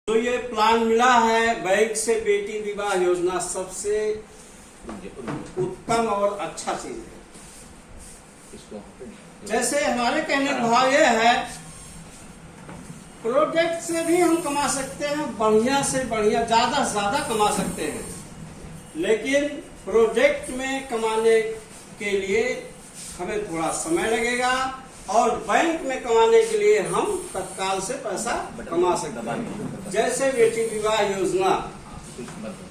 तो ये प्लान मिला है बैंक से बेटी विवाह योजना सबसे उत्तम और अच्छा चीज है। जैसे हमारे कहने का भाव ये है, प्रोजेक्ट से भी हम कमा सकते हैं, बढ़िया से बढ़िया, ज्यादा से ज्यादा कमा सकते हैं, लेकिन प्रोजेक्ट में कमाने के लिए हमें थोड़ा समय लगेगा और बैंक में कमाने के लिए हम तत्काल से पैसा कमा सकते हैं। जैसे बेटी विवाह योजना,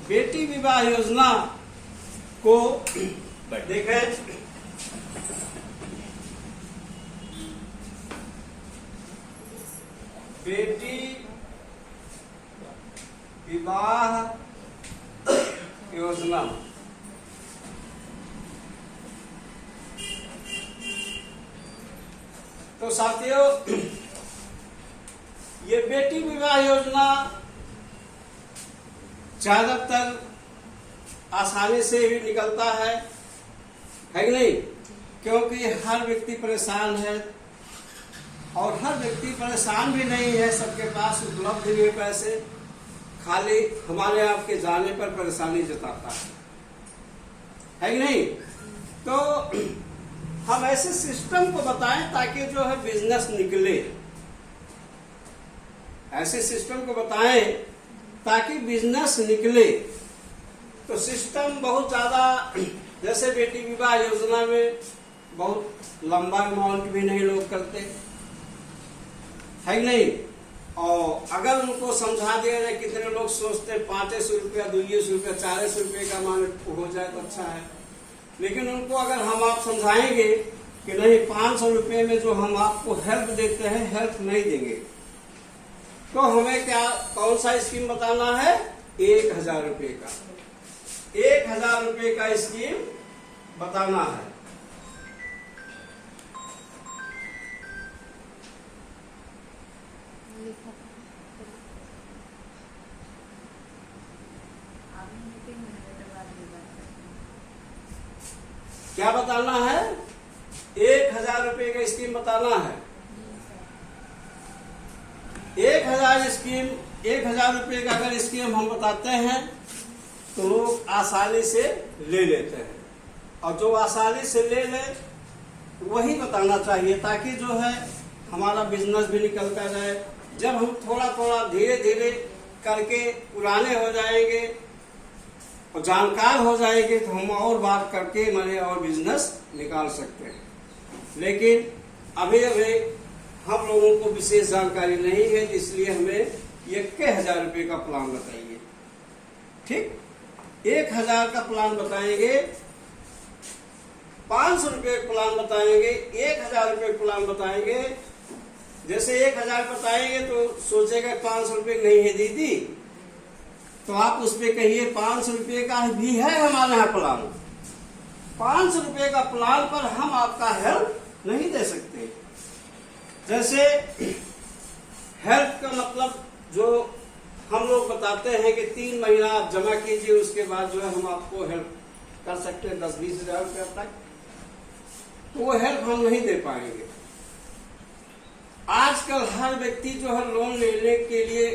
बेटी विवाह योजना को देखें, बेटी विवाह योजना तो साथियों, ये बेटी विवाह योजना ज्यादातर आसानी से भी निकलता है कि नहीं? क्योंकि हर व्यक्ति परेशान है और हर व्यक्ति परेशान भी नहीं है, सबके पास उपलब्ध भी है पैसे, खाली हमारे आपके जाने पर परेशानी जताता है कि नहीं? तो हम ऐसे सिस्टम को बताएं ताकि जो है बिजनेस निकले, ऐसे सिस्टम को बताएं ताकि बिजनेस निकले। तो सिस्टम बहुत ज्यादा, जैसे बेटी विवाह योजना में बहुत लंबा अमाउंट भी नहीं लोग करते है नहीं, और अगर उनको समझा दिया जाए, कितने लोग सोचते 500 रुपया, 200 रुपया, 400 रुपये का अमाउंट हो जाए तो अच्छा है, लेकिन उनको अगर हम आप समझाएंगे कि नहीं 500 रुपये में जो हम आपको हेल्प देते हैं, हेल्प नहीं देंगे, तो हमें क्या, कौन सा स्कीम बताना है? 1000 रुपये का, 1000 रुपये का स्कीम बताना है। क्या बताना है? 1000 रुपये का स्कीम बताना है। 1000 रुपये का अगर स्कीम हम बताते हैं तो लोग आसानी से ले लेते हैं, और जो आसानी से ले ले वही बताना चाहिए, ताकि जो है हमारा बिजनेस भी निकलता जाए। जब हम थोड़ा थोड़ा धीरे धीरे करके पुराने हो जाएंगे और जानकार हो जाएंगे तो हम और बात करके मैंने और बिजनेस निकाल सकते हैं, लेकिन अभी हम लोगों को विशेष जानकारी नहीं है, इसलिए हमें 1000 रुपये का प्लान बताइए। ठीक, 1000 का प्लान बताएंगे, 500 रुपये का प्लान बताएंगे, 1000 रुपये का प्लान बताएंगे। जैसे 1000 बताएंगे तो सोचेगा 500 रुपये नहीं है दीदी, तो आप उस पे कहिए 500 रुपये का भी है हमारे यहाँ प्लान। 500 रुपये का प्लान पर हम आपका हेल्प नहीं दे सकते। जैसे हेल्प का मतलब जो हम लोग बताते हैं कि 3 महीना आप जमा कीजिए, उसके बाद जो है हम आपको हेल्प कर सकते हैं 10-20 हजार रुपया तक, तो वो हेल्प हम नहीं दे पाएंगे। आजकल हर व्यक्ति जो है लोन लेने के लिए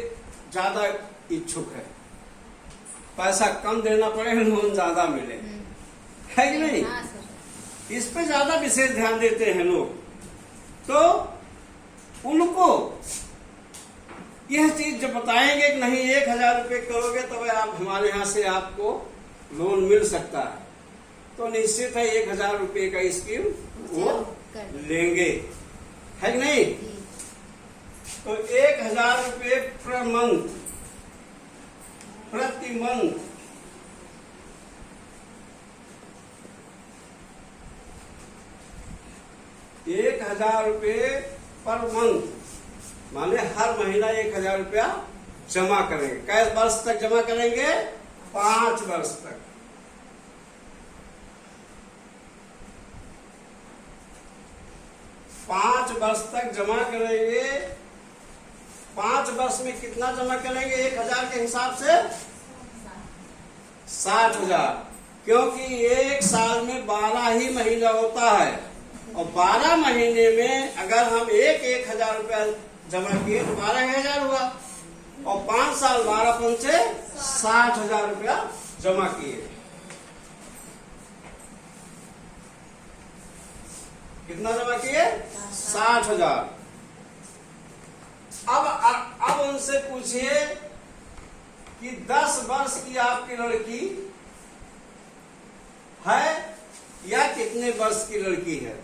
ज्यादा इच्छुक है, पैसा कम देना पड़े, लोन ज्यादा मिले, है कि नहीं? इस पे ज्यादा विशेष ध्यान देते हैं लोग। तो उनको यह चीज जब बताएंगे कि नहीं 1000 रुपये करोगे तो आप हमारे यहाँ से आपको लोन मिल सकता है, तो निश्चित है 1000 रुपये का स्कीम वो लेंगे, है कि नहीं? तो 1000 रुपये प्रति मंथ पर मंथ, माने हर महीना 1000 रुपया जमा करेंगे। कै वर्ष तक जमा करेंगे? 5 वर्ष तक। 5 वर्ष तक जमा करेंगे। 5 वर्ष में कितना जमा करेंगे? 1000 के हिसाब से 60,000, क्योंकि एक साल में 12 ही महीना होता है, और 12 महीने में अगर हम 1,000 रुपया जमा किए तो 12,000 हुआ। और 5 साल 12 पंचे 60,000 रुपया जमा किए। कितना जमा किए? 60,000। अब उनसे पूछिए कि 10 वर्ष की आपकी लड़की है या कितने वर्ष की लड़की है?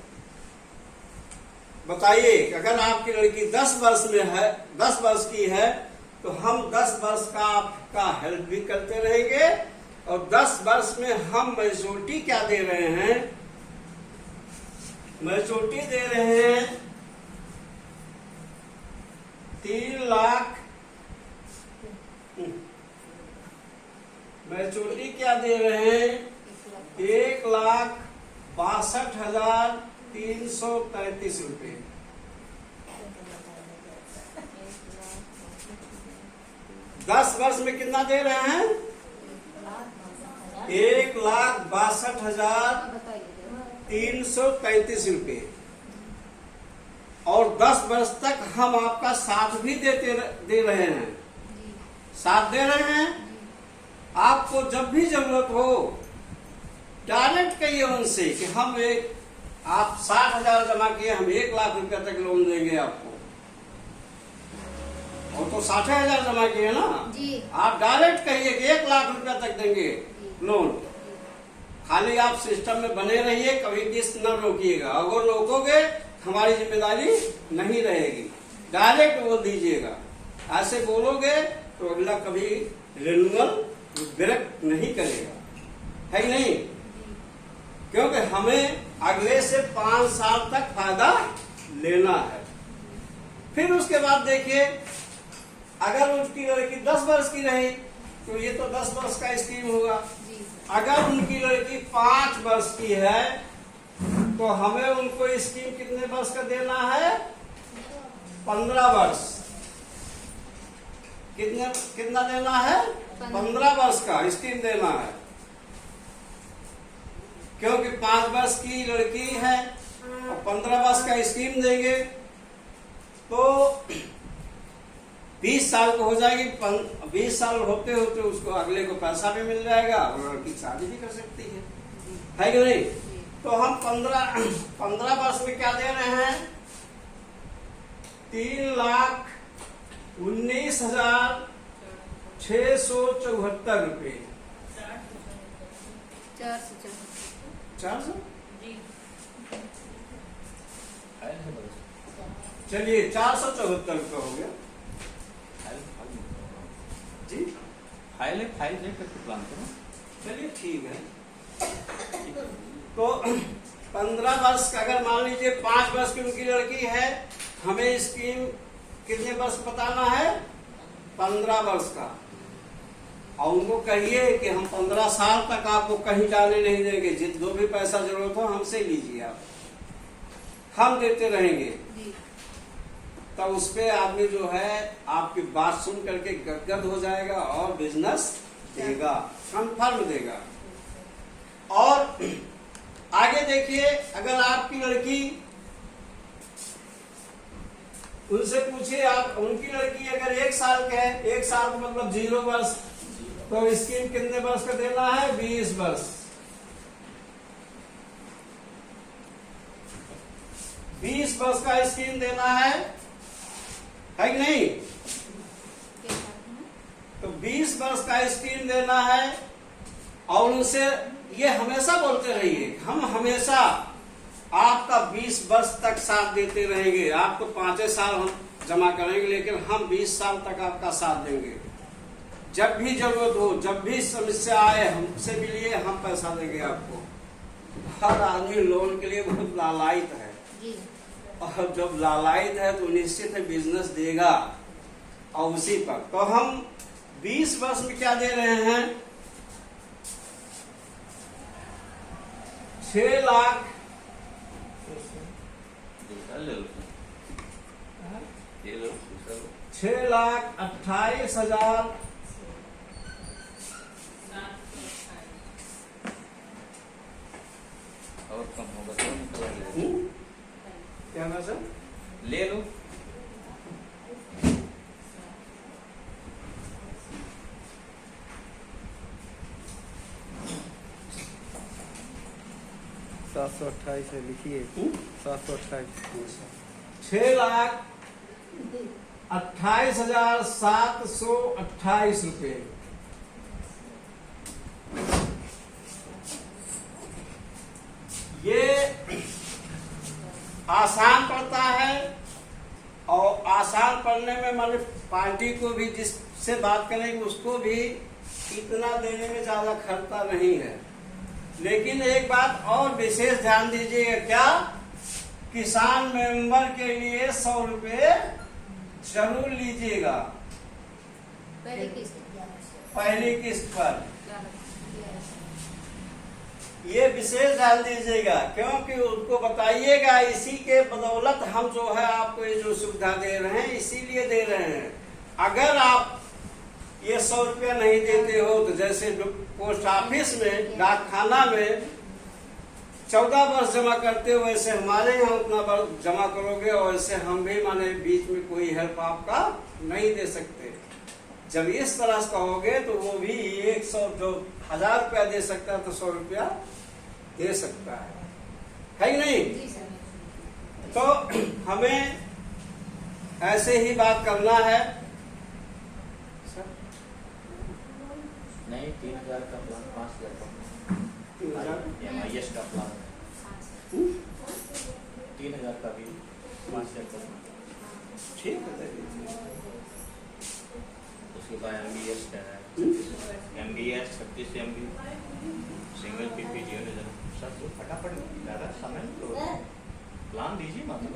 बताइए। अगर आपकी लड़की 10 वर्ष में है, 10 वर्ष की है, तो हम 10 वर्ष का आपका हेल्प भी करते रहेंगे और 10 वर्ष में हम मैच्योरिटी क्या दे रहे हैं? मैच्योरिटी दे रहे हैं 3 लाख। मैच्योरिटी क्या दे रहे हैं? 1,62,333 रुपए। 10 वर्ष में कितना दे रहे हैं? 1,62,333 रुपए। और 10 वर्ष तक हम आपका साथ भी दे रहे हैं, साथ दे रहे हैं। आपको जब भी जरूरत हो डायरेक्ट कहिए उनसे कि हम आप 60,000 जमा किए, हम 1 लाख रुपया तक लोन देंगे आपको। और तो 60,000 जमा किए ना जी। आप डायरेक्ट कहिए कि 1 लाख रुपया तक देंगे लोन। खाली आप सिस्टम में बने रहिए, कभी किस्त न रोकिएगा। अगर रोकोगे हमारी जिम्मेदारी नहीं रहेगी। डायरेक्ट बोल दीजिएगा। ऐसे बोलोगे तो अगला कभी रिन्यूअल ब्रेक नहीं करेगा, है कि नहीं? क्योंकि हमें अगले से 5 साल तक फायदा लेना है। फिर उसके बाद देखिए, अगर उनकी लड़की 10 वर्ष की रही तो ये तो 10 वर्ष का स्कीम होगा। अगर उनकी लड़की 5 वर्ष की है तो हमें उनको स्कीम कितने वर्ष का देना है? 15 वर्ष। कितना देना है? 15 वर्ष का स्कीम देना है। क्योंकि 5 वर्ष की लड़की है और 15 वर्ष का स्कीम देंगे तो 20 साल को हो जाएगी। 20 साल होते होते उसको अगले को पैसा भी मिल जाएगा और लड़की शादी भी कर सकती है कि नहीं? तो हम 15 वर्ष में क्या दे रहे हैं? 3,19,674 रुपए। 400। चलिए 474 रुपये हो गया जी। फाइल देख करके प्लान करो। चलिए ठीक है। तो 15 वर्ष का, अगर मान लीजिए 5 वर्ष की उनकी लड़की है, हमें स्कीम कितने वर्ष बताना है? 15 वर्ष का। और उनको कहिए कि हम 15 साल तक आपको कहीं जाने नहीं देंगे। जो भी पैसा जरूरत हो हमसे लीजिए, आप हम देते रहेंगे। तब उस पे आदमी जो है आपकी बात सुन करके गदगद हो जाएगा और बिजनेस देगा, कंफर्म देगा। और आगे देखिए, अगर आपकी लड़की, उनसे पूछिए, आप उनकी लड़की अगर 1 साल के है, 1 साल का मतलब 0 वर्ष, तो स्कीम कितने वर्ष का देना है? 20 वर्ष। 20 वर्ष का स्कीम देना है कि नहीं? तो 20 वर्ष का स्कीम देना है। और उनसे ये हमेशा बोलते रहिए, हम हमेशा आपका 20 वर्ष तक साथ देते रहेंगे। आपको 5 साल हम जमा करेंगे, लेकिन हम 20 साल तक आपका साथ देंगे। जब भी जरूरत हो, जब भी समस्या आए, हमसे मिलिए, हम पैसा देंगे आपको। हर आदमी लोन के लिए बहुत लालायित है और जब लालायित है तो निश्चित है बिजनेस देगा। और उसी पर तो हम 20 वर्ष में क्या दे रहे हैं? 6 लाख 6,28,000 और कम होगा तो क्या ना सर? ले लो। 728 है, लिखिए 728। 6,28,728 रुपये। ये आसान पड़ता है, और आसान पढ़ने में मान पार्टी को भी जिससे बात करेंगे उसको भी इतना देने में ज्यादा खर्चा नहीं है। लेकिन एक बात और विशेष ध्यान दीजिएगा, क्या किसान मेंबर के लिए 100 रुपये जरूर लीजिएगा पहली किस्त पर। ये विशेष ध्यान दीजिएगा, क्योंकि उसको बताइएगा इसी के बदौलत हम जो है आपको ये जो सुविधा दे रहे हैं इसीलिए दे रहे हैं। अगर आप ये 100 रुपया नहीं देते हो तो जैसे पोस्ट ऑफिस में डाकखाना में 14 वर्ष जमा करते हो, वैसे हमारे यहाँ उतना वर्ष जमा करोगे, और वैसे हम भी माने बीच में कोई हेल्प आपका नहीं दे सकते। जब इस तरह से कहोगे तो वो भी 100 जो 1000 रुपया दे सकता है तो 100 रुपया दे सकता है कि नहीं? तो हमें ऐसे ही बात करना है। नहीं, 3000 का प्लान, 5000 का MIS का प्लान, 3000 का भी, 5000 का प्लान। ठीक है, दे दीजिए। उसके बाद MBS का है, MBS 36 MB, सिंगल PP जियो सब तो फटाफट ज़्यादा समय तो प्लान दीजिए मतलब।